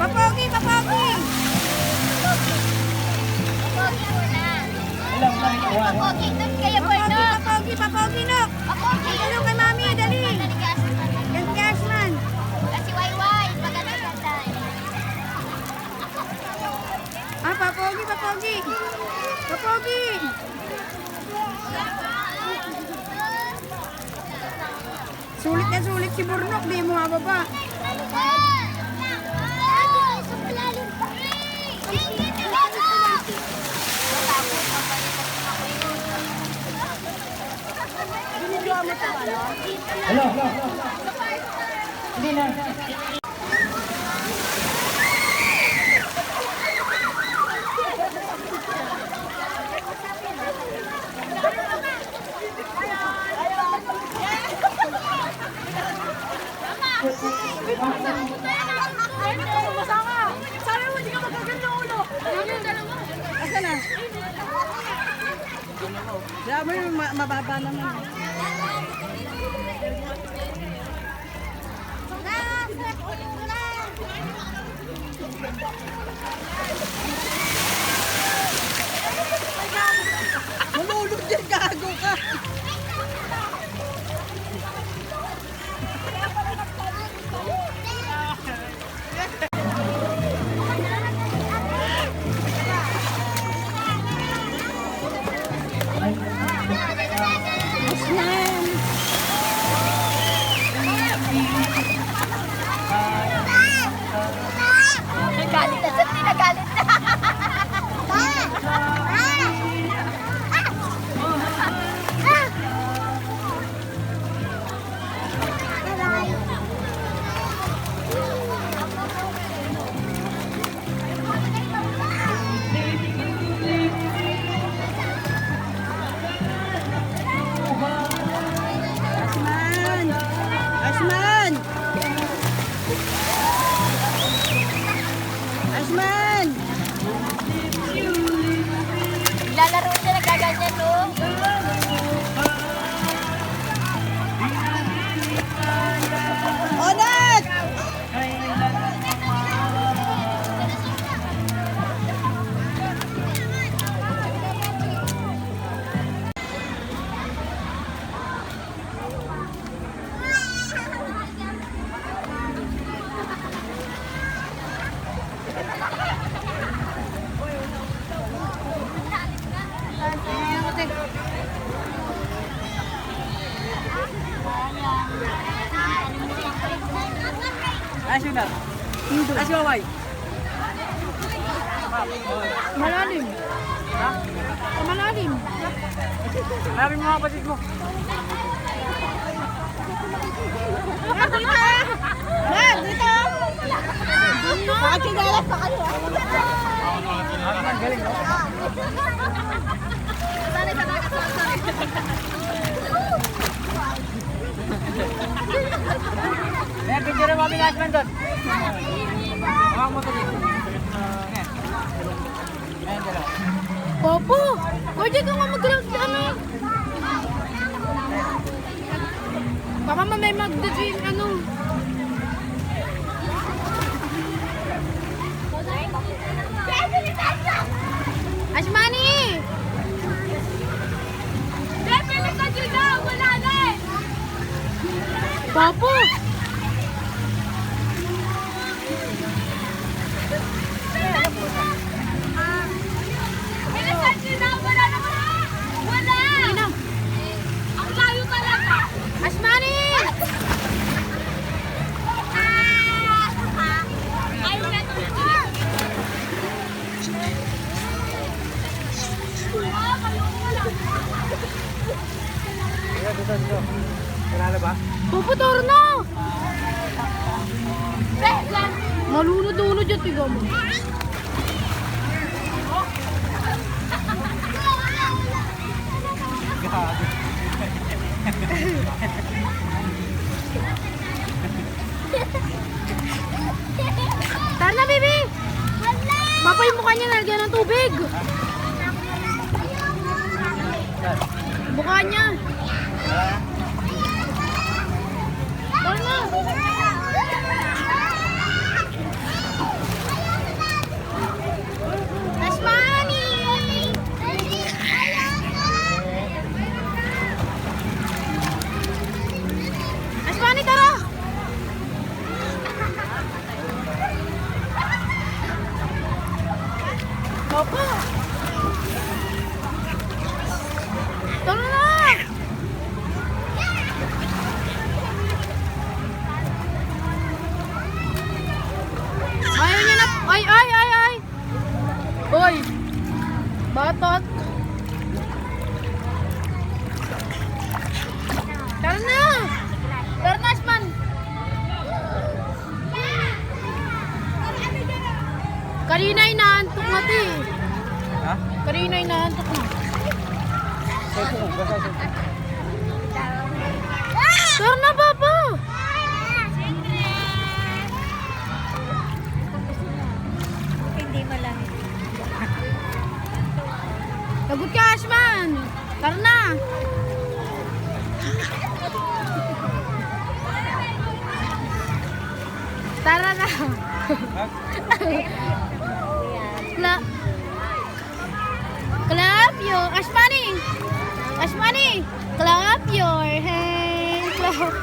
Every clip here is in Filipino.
Papogi, papogi. Papogi muna. Ilang kami kuha. Papogi, doon kayo po, no? Papogi, papogi, no. Papogi. Ano kay mami, dali. Ganda Ashman. Kasi wayway, maganda-ganda. Ah, papogi, papogi. Papogi. Sulit na sulit si Burnok, di mo mababa. Hello. Hindi na. Sabi mo, di ka magaganda ulo. Asan na? Sabi mo, mababa naman. Malulog din, gago ka. Nagalit na, Santi, nagalit na. Ashman! Ashman! Ashman! Lalaro siya, nagaganyan, no? Onat! Asyo na. Asyo away. Malalim. Ha? Malalim. Hanapin mo mga kapatid mo. Dito! Pakasigalas pa kayo. Ang galing, no? May picture mo kami last man doon. Hawak mo ito dito. Ayan. Ayan, dalawa. Popo! Pwede ka nga mag-grab ano? Baka mamay mag-dream ano? Ashmani! Definitely ka dyan na! Wala na eh! Popo! Ashmani! Dito. Kilala ba? Puputor na! Malunod-unod yung tiga mo. Tara na, baby! Mapa yung mukha niya nalagyan ng tubig. Mukha niya. Tara na! Ay, ay, ay, ay! Uy! Batot! Tara na! Tara na, Asman! Kanina inaantok na to eh. Ha? Kanina inaantok na. Seko mo, basta seko. Tara na, Papa! Hindi malamig. Lagot ka, Asman! Tara na! Tara na! Ha? Clap your... Ashmani! Ashmani! Clap your hands! Clap.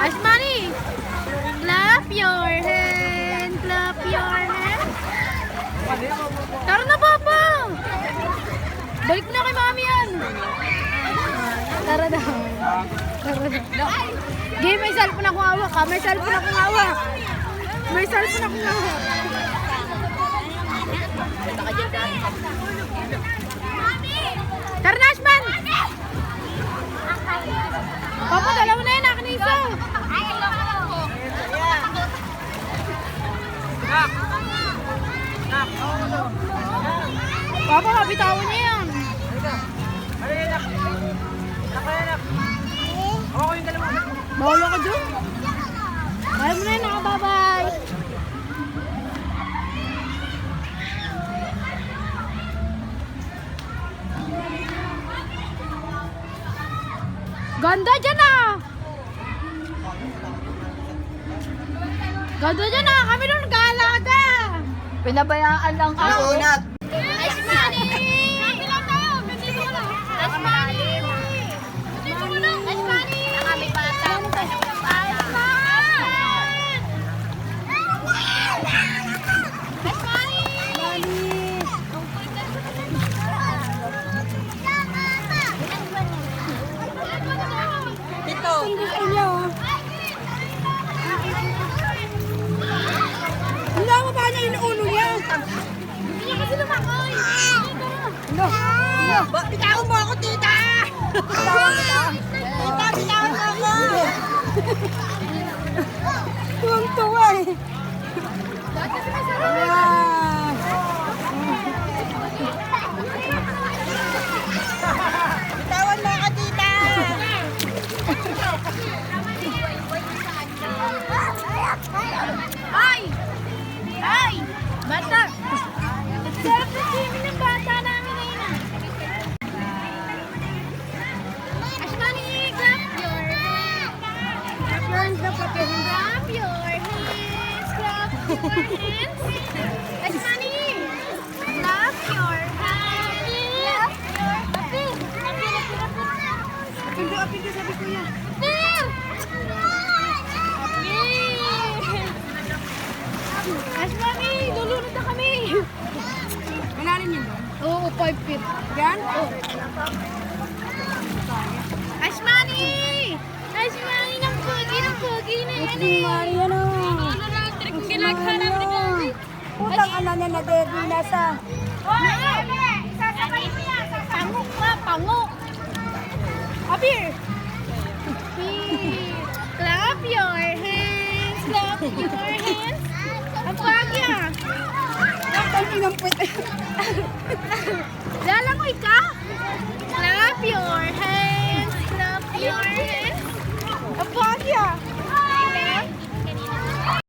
Ashmani! Clap your hands! Clap your hands! Tara na, Papa! Balik na kay Mami yan! Tara na! Tara na! Game, may cellphone akong hawak ha! May cellphone akong hawak! May cellphone akong hawak! Tara na, Ashman! Papa, dalawa na yun, akin na isa! Ay, loko. Papa, kapitawan niya yan! Anak! Anak! Ako ko yung dalawa. Bawala ka dyan! Kaya mo na yun, nakababay! Ganda dyan ah! Ganda dyan ah! Kami doon nag-aalaga! Pinabayaan lang Ano unat? Ashmani! Bilang tayo! Bendito mo lang! Ashmani! Bendito mo lang! Ashmani! Ang aming bata. Ito! Inyo! Hindi mo ba niya yung ulo niya? Hindi niya kasi lumakoy! Ano? Bitawan mo ako, tita! Tita, bitawan mo ako! Tuwang-tuwa eh! Bitawan mo ako, tita! Ay! Ay! Bata! Sarap na swimming ng bata namin ngayon ah! Ashmani, clap your hands! Clap your hands, clap your hands! Clap your hands! Clap your hands! Ashmani! Clap your hands! Clap your hands! Apil ko sabi ko yan! Apil! Ashmani, lulunod na kami! Malalim yun ba? Oo, 5 feet. Yan? Oo. Ashmani! Ashmani, ng pogi na yan eh! Ano? Ano na ang trick kong ginagawa namin ni Utang ana niya na Debbie nasa. Hoy! Sasakay mo yan! Pangok nga, pangok! Apir! Clap your hands! Clap your hands! Ang pagi ah! Ang inang puwet. Lalangoy ka! Clap your hands! Clap your hands!